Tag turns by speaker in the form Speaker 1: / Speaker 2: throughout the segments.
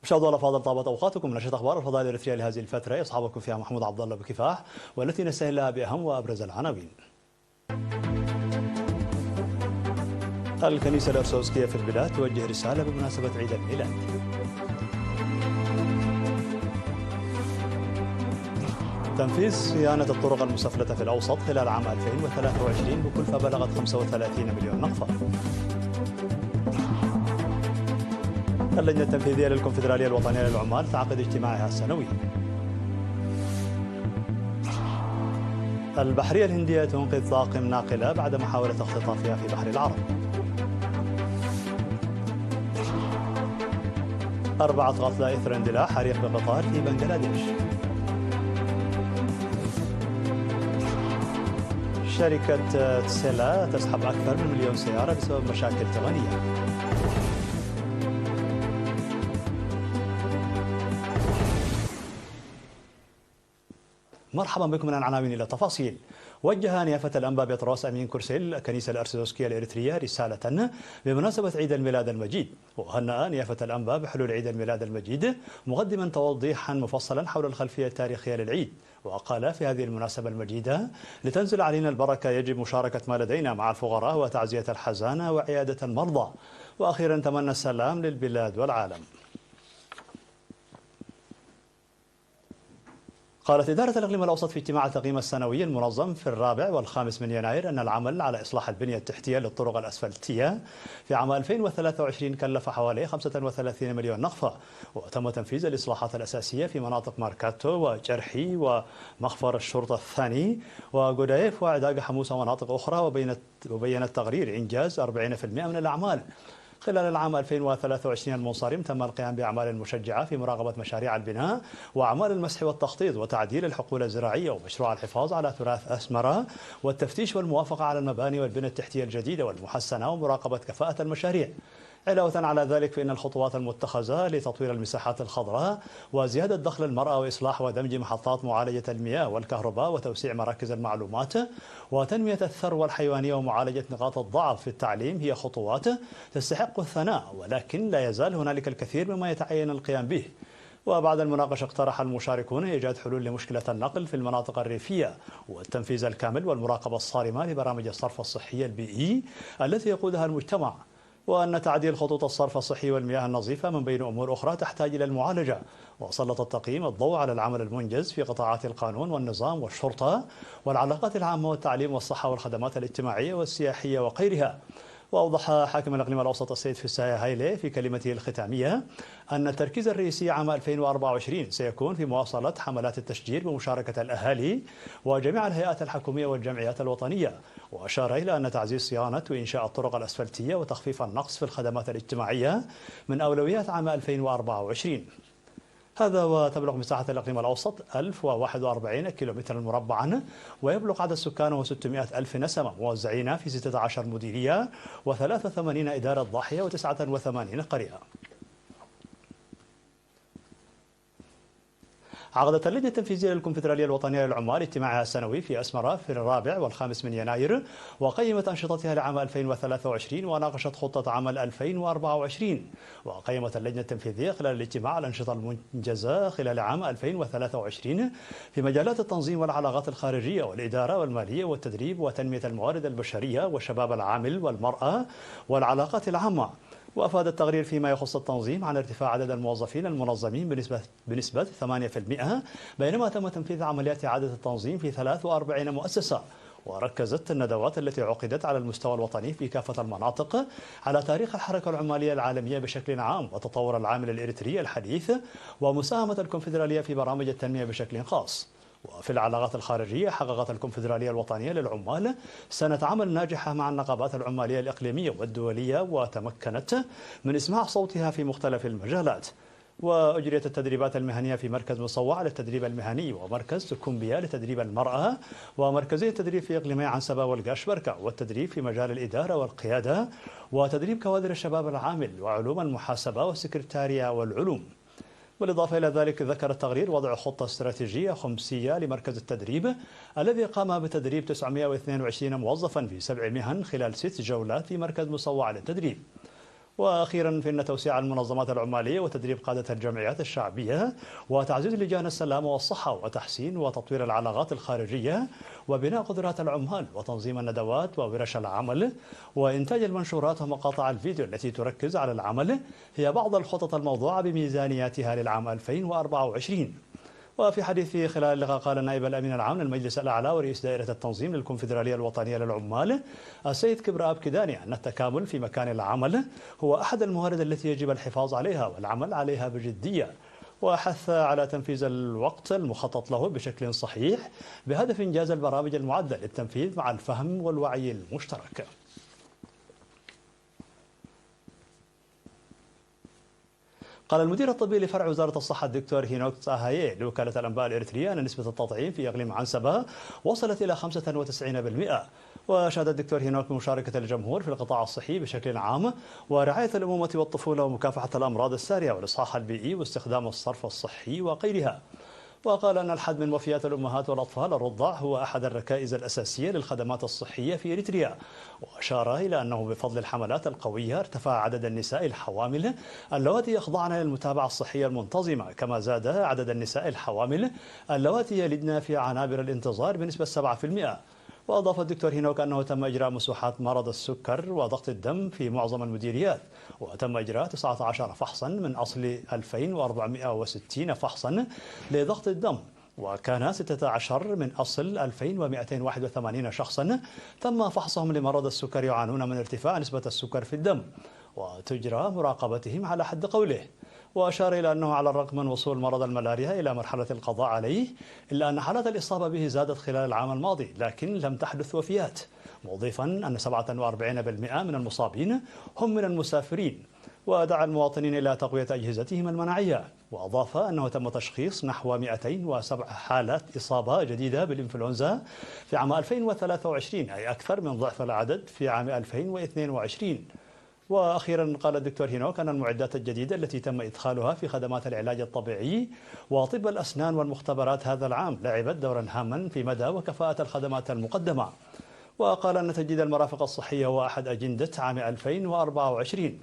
Speaker 1: مشاهدونا الافاضل، طابت اوقاتكم. نشرة اخبار الفضاء الاريتريه لهذه الفتره يصحبكم فيها محمود عبد الله بكفاح، والتي نستهلها باهم وابرز العناوين. الكنيسه الارثوذكسيه في البلاد توجه رساله بمناسبه عيد الميلاد. تنفيذ صيانه الطرق المسفلته في الاوسط خلال عام 2023 بكلفه بلغت 35 مليون نقفه. اللجنة التنفيذية للكونفدرالية الوطنية للعمال تعقد اجتماعها السنوي. البحرية الهندية تنقذ طاقم ناقلة بعد محاولة اختطافها في بحر العرب. 4 قتلى إثر اندلاع حريق بقطار في بنغلاديش. شركة تسلا تسحب أكثر من 1,000,000 سيارة بسبب مشاكل تقنية. مرحبا بكم من العناوين إلى التفاصيل. وجه نيافة الأنبا بطرس أمين كرسيل الكنيسة الأرثوذكسية الإريترية رسالة بمناسبة عيد الميلاد المجيد، وهنأ نيافة الأنبا بحلول عيد الميلاد المجيد مقدما توضيحا مفصلا حول الخلفية التاريخية للعيد. وقال في هذه المناسبة المجيدة: لتنزل علينا البركة يجب مشاركة ما لدينا مع الفقراء وتعزية الحزانة وعيادة المرضى، وأخيرا تمنى السلام للبلاد والعالم. قالت إدارة الإقليم الأوسط في اجتماع التقييم السنوي المنظم في 4 و5 من يناير أن العمل على إصلاح البنية التحتية للطرق الأسفلتية في عام 2023 كلف حوالي 35 مليون نقفة، وتم تنفيذ الإصلاحات الأساسية في مناطق ماركاتو وجرحي ومخفر الشرطة الثاني وغودايف وعداق حموس ومناطق أخرى، وبين التقرير إنجاز 40% من الأعمال. خلال العام 2023 المنصرم تم القيام بأعمال مشجعة في مراقبة مشاريع البناء وأعمال المسح والتخطيط وتعديل الحقول الزراعية ومشروع الحفاظ على تراث أسمرة والتفتيش والموافقة على المباني والبنى التحتية الجديدة والمحسنة ومراقبة كفاءة المشاريع. علاوة على ذلك فإن الخطوات المتخذة لتطوير المساحات الخضراء وزيادة دخل المرأة وإصلاح ودمج محطات معالجة المياه والكهرباء وتوسيع مراكز المعلومات وتنمية الثروة الحيوانية ومعالجة نقاط الضعف في التعليم هي خطوات تستحق الثناء، ولكن لا يزال هنالك الكثير مما يتعين القيام به. وبعد المناقشة اقترح المشاركون إيجاد حلول لمشكلة النقل في المناطق الريفية والتنفيذ الكامل والمراقبة الصارمة لبرامج الصرف الصحي البيئي التي يقودها المجتمع، وأن تعديل خطوط الصرف الصحي والمياه النظيفة من بين أمور أخرى تحتاج إلى المعالجة. وسلط التقييم الضوء على العمل المنجز في قطاعات القانون والنظام والشرطة والعلاقات العامة والتعليم والصحة والخدمات الاجتماعية والسياحية وغيرها. وأوضح حاكم الإقليم الأوسط السيد فيسايا هايلي في كلمته الختامية أن التركيز الرئيسي عام 2024 سيكون في مواصلة حملات التشجير بمشاركة الأهالي وجميع الهيئات الحكومية والجمعيات الوطنية. وأشار إلى أن تعزيز صيانة وإنشاء الطرق الأسفلتية وتخفيف النقص في الخدمات الاجتماعية من أولويات عام 2024. هذا وتبلغ مساحة الإقليم الأوسط 1041 كيلومترا مربعا، ويبلغ عدد سكانه 600,000 نسمة موزعين في 16 مديرية و83 إدارة ضاحية و89 قرية. عقدت اللجنة التنفيذية للكونفدرالية الوطنية للعمال اجتماعها السنوي في أسمرة في 4 و5 من يناير، وقيمت أنشطتها لعام 2023 وناقشت خطة عمل 2024. وقيمت اللجنة التنفيذية خلال الاجتماع الأنشطة المنجزة خلال عام 2023 في مجالات التنظيم والعلاقات الخارجية والإدارة والمالية والتدريب وتنمية الموارد البشرية والشباب العامل والمرأة والعلاقات العامة. وأفاد التقرير فيما يخص التنظيم عن ارتفاع عدد الموظفين المنظمين بنسبة 8%، بينما تم تنفيذ عمليات إعادة التنظيم في 43 مؤسسة. وركزت الندوات التي عقدت على المستوى الوطني في كافة المناطق على تاريخ الحركة العمالية العالمية بشكل عام وتطور العامل الإريتري الحديث ومساهمة الكونفدرالية في برامج التنمية بشكل خاص. وفي العلاقات الخارجية حققت الكونفدرالية الوطنية للعمال سنة عمل ناجحة مع النقابات العمالية الإقليمية والدولية، وتمكنت من إسماع صوتها في مختلف المجالات. وأجريت التدريبات المهنية في مركز مصوع للتدريب المهني ومركز كومبيا لتدريب المرأة ومركزي التدريب في إقليمي عنسبة والقاشبركة، والتدريب في مجال الإدارة والقيادة وتدريب كوادر الشباب العامل وعلوم المحاسبة والسكرتارية والعلوم. بالإضافة إلى ذلك ذكر التقرير وضع خطة استراتيجية خمسية لمركز التدريب الذي قام بتدريب 922 موظفا في 7 مهن خلال 6 جولات في مركز مصوع للتدريب. وأخيرا فإن توسيع المنظمات العمالية وتدريب قادة الجمعيات الشعبية وتعزيز لجان السلامة والصحة وتحسين وتطوير العلاقات الخارجية وبناء قدرات العمال وتنظيم الندوات وورش العمل وإنتاج المنشورات ومقاطع الفيديو التي تركز على العمل هي بعض الخطط الموضوعة بميزانياتها للعام 2024. وفي حديثه خلال اللقاء قال نائب الأمين العام للمجلس الأعلى ورئيس دائرة التنظيم للكونفدرالية الوطنية للعمال السيد كبر أبكداني أن التكامل في مكان العمل هو أحد الموارد التي يجب الحفاظ عليها والعمل عليها بجدية، وحث على تنفيذ الوقت المخطط له بشكل صحيح بهدف إنجاز البرامج المعدة للتنفيذ مع الفهم والوعي المشترك. قال المدير الطبي لفرع وزارة الصحة الدكتور هينوك تساهايي لوكالة الأنباء الإريترية أن نسبة التطعيم في إقليم عنسبة وصلت إلى 95%. وشهد الدكتور هينوك بمشاركة الجمهور في القطاع الصحي بشكل عام ورعاية الأمومة والطفولة ومكافحة الأمراض السارية والإصحاح البيئي واستخدام الصرف الصحي وغيرها. وقال أن الحد من وفيات الأمهات والأطفال الرضع هو أحد الركائز الأساسية للخدمات الصحية في إريتريا، وأشار إلى أنه بفضل الحملات القوية ارتفع عدد النساء الحوامل اللواتي يخضعن للمتابعة الصحية المنتظمة، كما زاد عدد النساء الحوامل اللواتي يلدن في عنابر الانتظار بنسبة 7%. وأضاف الدكتور هينوك أنه تم إجراء مسوحات مرض السكر وضغط الدم في معظم المديريات، وتم إجراء 19 فحصا من أصل 2460 فحصا لضغط الدم، وكان 16 من أصل 2281 شخصا تم فحصهم لمرض السكر يعانون من ارتفاع نسبة السكر في الدم، وتجرى مراقبتهم على حد قوله. وأشار إلى أنه على الرغم من وصول مرض الملاريا إلى مرحلة القضاء عليه إلا أن حالات الإصابة به زادت خلال العام الماضي لكن لم تحدث وفيات، مضيفا أن 47% من المصابين هم من المسافرين. ودعا المواطنين إلى تقوية أجهزتهم المناعية، وأضاف أنه تم تشخيص نحو 207 حالات إصابة جديدة بالإنفلونزا في عام 2023، أي أكثر من ضعف العدد في عام 2022. وأخيرا قال الدكتور هينوك أن المعدات الجديدة التي تم إدخالها في خدمات العلاج الطبيعي وطب الأسنان والمختبرات هذا العام لعبت دورا هاما في مدى وكفاءة الخدمات المقدمة. وقال أن تجديد المرافق الصحية هو أحد أجندة عام 2024.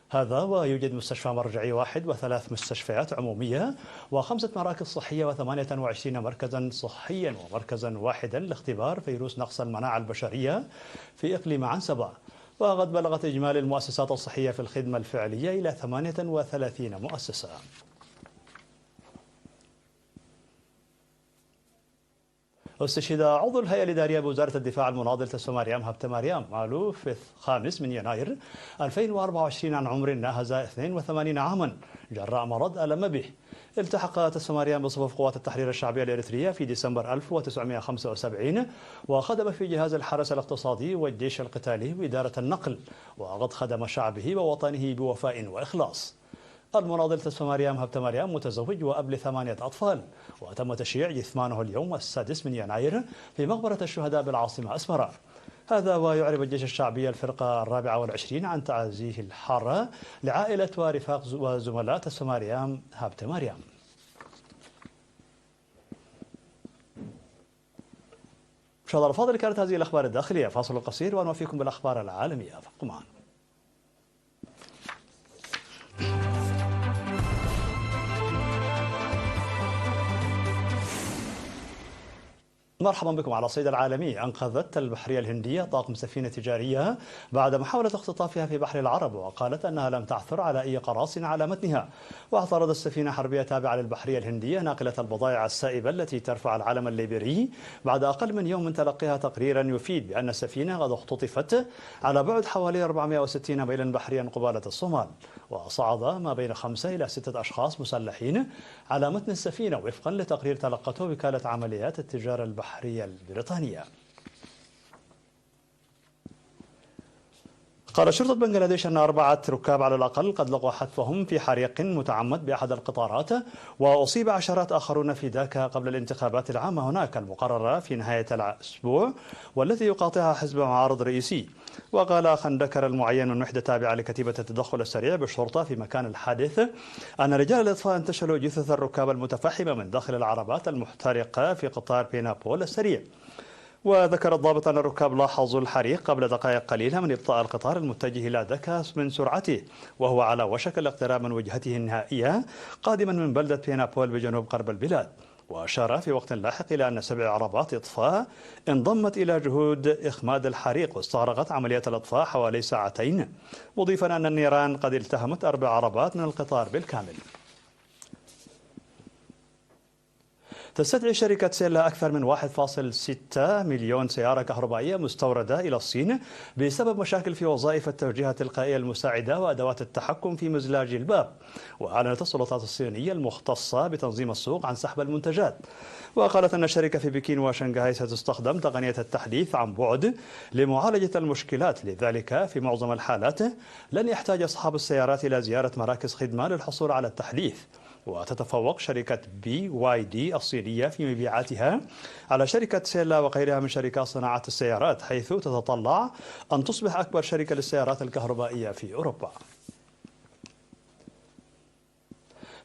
Speaker 1: هذا ويوجد مستشفى مرجعي واحد و3 مستشفيات عمومية و5 مراكز صحية و28 مركزا صحيا ومركزا واحدا لاختبار فيروس نقص المناعة البشرية في إقليم عنسبة. وقد بلغت إجمالي المؤسسات الصحية في الخدمة الفعلية إلى 38 مؤسسة. استشهد عضو الهيئة الإدارية بوزارة الدفاع المناضل تسو مريم هبت مريم مالو في 5 يناير 2024 عن عمر ناهز 82 عاما جراء مرض ألم به. التحق تسو مريم بصفوف قوات التحرير الشعبية الإريترية في ديسمبر 1975 وخدم في جهاز الحرس الاقتصادي والجيش القتالي وإدارة النقل، وقد خدم شعبه ووطنه بوفاء وإخلاص. المناضل تسو مريم هبت مريم متزوج وأب ل8 أطفال، وتم تشييع جثمانه اليوم 6 يناير في مقبرة الشهداء بالعاصمة أسمرة. هذا ويعرب الجيش الشعبي الفرقة 24 عن تعازيه الحارة لعائلة ورفاق وزملاء تسو مريم هبت مريم. مشاهدينا الأفاضل، كانت هذه الأخبار الداخلية. فاصل قصير ونوفيكم بالأخبار العالمية، فابقوا معنا. مرحبا بكم. على الصعيد العالمي، أنقذت البحرية الهندية طاقم سفينة تجارية بعد محاولة اختطافها في بحر العرب، وقالت أنها لم تعثر على أي قراصنة على متنها. واعترضت السفينة حربية تابعة للبحرية الهندية ناقلة البضائع السائبة التي ترفع العلم الليبيري بعد أقل من يوم من تلقيها تقريرا يفيد بأن السفينة قد اختطفت على بعد حوالي 460 ميلا بحريا قبالة الصومال، وصعد ما بين 5 إلى 6 أشخاص مسلحين على متن السفينة وفقا لتقرير تلقته وكالة عمليات التجارة البحرية البريطانية. قالت شرطة بنغلاديش أن 4 ركاب على الأقل قد لقوا حتفهم في حريق متعمد بأحد القطارات، وأصيب عشرات آخرون في داكا قبل الانتخابات العامة هناك المقررة في نهاية الأسبوع والتي يقاطعها حزب معارض رئيسي. وقال خندكر المعين من وحدة تابعة لكتيبة التدخل السريع بالشرطة في مكان الحادث أن رجال الإطفاء انتشلوا جثث الركاب المتفحمة من داخل العربات المحترقة في قطار بينابول السريع. وذكر الضابط أن الركاب لاحظوا الحريق قبل دقائق قليلة من إبطاء القطار المتجه إلى دكا من سرعته، وهو على وشك الاقتراب من وجهته النهائية قادما من بلدة بينابول بجنوب غرب البلاد. وأشار في وقت لاحق إلى أن 7 عربات إطفاء انضمت إلى جهود إخماد الحريق، واستغرقت عملية الإطفاء حوالي 2 ساعات، مضيفا أن النيران قد التهمت 4 عربات من القطار بالكامل. تستدعي شركة سيلا أكثر من 1.6 مليون سيارة كهربائية مستوردة إلى الصين بسبب مشاكل في وظائف التوجيه التلقائية المساعدة وأدوات التحكم في مزلاج الباب. وأعلنت السلطات الصينية المختصة بتنظيم السوق عن سحب المنتجات، وقالت أن الشركة في بكين وشنغهاي ستستخدم تقنية التحديث عن بعد لمعالجة المشكلات، لذلك في معظم الحالات لن يحتاج أصحاب السيارات إلى زيارة مراكز خدمة للحصول على التحديث. وتتفوق شركة BYD الصينية في مبيعاتها على شركة سيلا وغيرها من شركات صناعة السيارات، حيث تتطلع أن تصبح أكبر شركة للسيارات الكهربائية في أوروبا.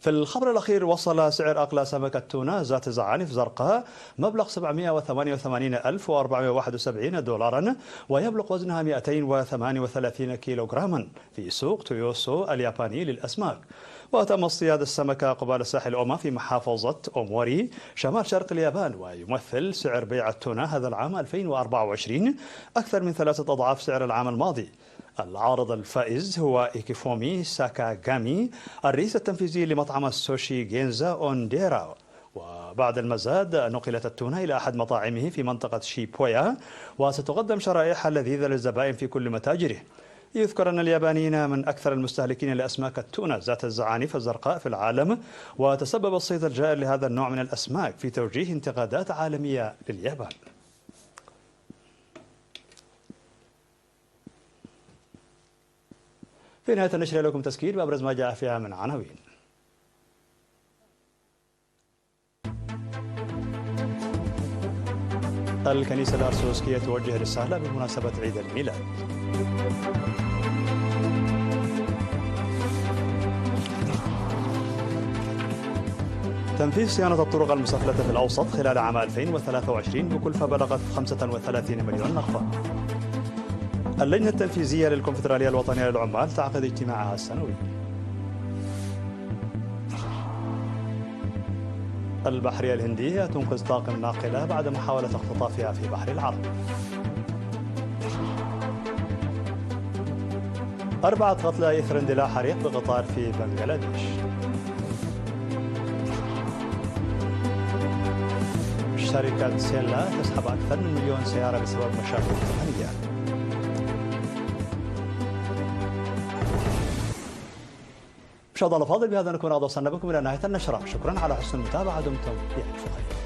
Speaker 1: في الخبر الأخير، وصل سعر أقلى سمكة تونة ذات زعانف زرقاء مبلغ 788,471 دولارا، ويبلغ وزنها 238 كيلوغراما في سوق تويوسو الياباني للأسماك. وتم اصطياد السمكة قبال ساحل أوما في محافظة أوموري شمال شرق اليابان، ويمثل سعر بيع التونة هذا العام 2024 أكثر من 3 أضعاف سعر العام الماضي. العارض الفائز هو إيكيفومي ساكاغامي، الرئيس التنفيذي لمطعم السوشي جينزا أونديرا. وبعد المزاد نقلت التونة إلى أحد مطاعمه في منطقة شيبويا، وستقدم شرائح لذيذة للزبائن في كل متاجره. يذكر أن اليابانيين من أكثر المستهلكين لأسماك التونة ذات الزعانف الزرقاء في العالم، وتسبب الصيد الجائر لهذا النوع من الأسماك في توجيه انتقادات عالمية لليابان. في نهاية النشرة لكم تذكير بأبرز ما جاء فيها من عناوين. الكنيسة الأرثوذكسية توجه رسالة بمناسبة عيد الميلاد. تنفيذ صيانة الطرق المسفلتة في الأوسط خلال عام 2023 بكلفة بلغت 35 مليون نقفة. اللجنة التنفيذية للكونفدرالية الوطنية للعمال تعقد اجتماعها السنوي. البحرية الهندية تنقذ طاقم ناقلة بعد محاولة اختطافها في بحر العرب. 4 قتلى إثر اندلاع حريق بقطار في بنغلاديش. شركة سيلا تسحب أكثر من 1 مليون سيارة بسبب مشاكل تقنية. مشاهدينا الأفاضل، بهذا نكون قد وصلنا بكم إلى نهاية النشرة. شكرا على حسن المتابعة، دمتم في ألف خير.